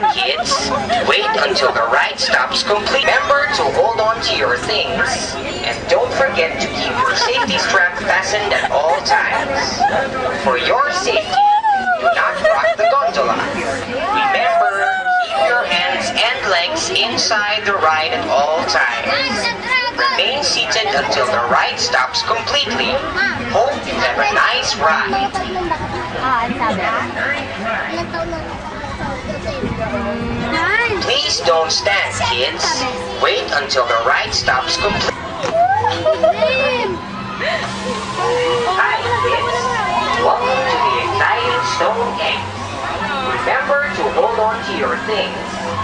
on, kids. Wait until the ride stops complete. Remember to hold on to your things. And don't forget to keep your safety strap fastened at all times. For your safety, do not rock the gondola. Remember, keep your hands and legs inside the ride at all times. Remain seated until the ride stops completely. Hope you have a nice ride. Please don't stand, kids. Wait until the ride stops completely. Hi, kids. Welcome to the exciting Stone Egg. Remember to hold on to your things.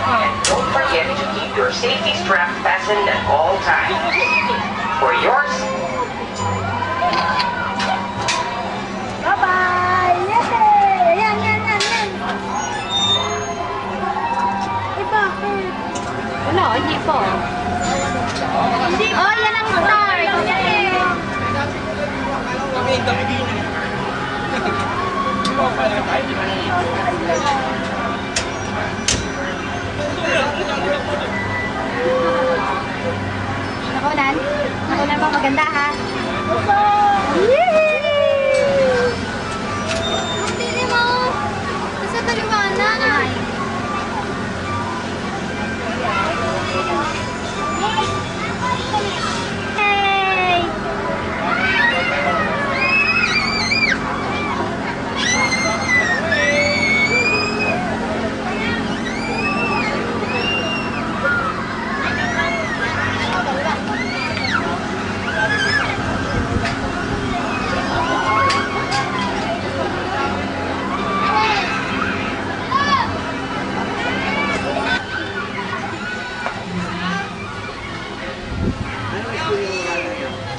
And don't forget to keep your safety strap fastened at all times. For yours. Bye-bye! Yay! Ayan, yan, yan, yan. Bakit? Wala, hindi po. Hindi pa. Oh, yan ang start. Nakunan? Nakunan ba maganda ha? Yay! Ang tili mo. Nasa taliwanan. Hey!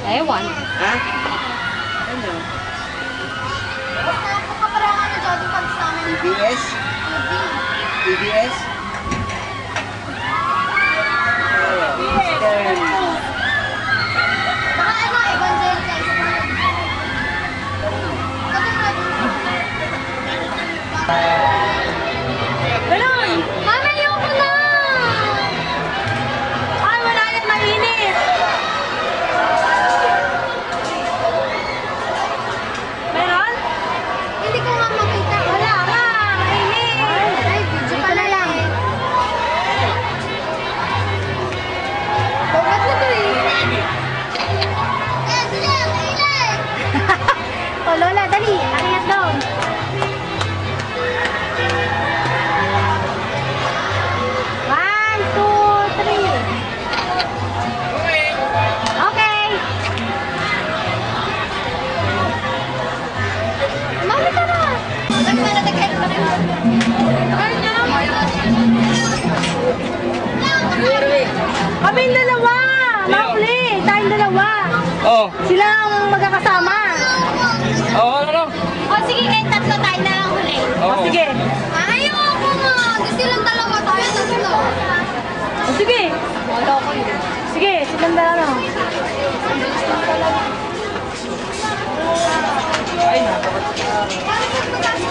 Ewan. Ha? Ano? Kaparangan na jogging pants namin. TBS? TBS? Baka ano, evangelical. Balon! Mama, ayoko na! Ay, wala yan, mainit! Meron? Hindi ko nga makita. Wala nga, mainit. Ay, video pala lang. Bagat na to eh. Eh, sige, mainit. O, Lola, dali. Akyat down. One, two, three. Okay. Mami, tara. Nagkano pa rin. Ay, Kaming dalawa. Mauli. Tayong dalawa. Oh. Sila ang magkakasama. Oh, ano? O sige, kahit tatlo tayo na lang huli. O, sige. Ayoko nga. Gusto lang dalawa tayo tatlo. O, sige. Wala ko yun. Sige, silang dalawa. Ay, nakapag... Bakit mas mataas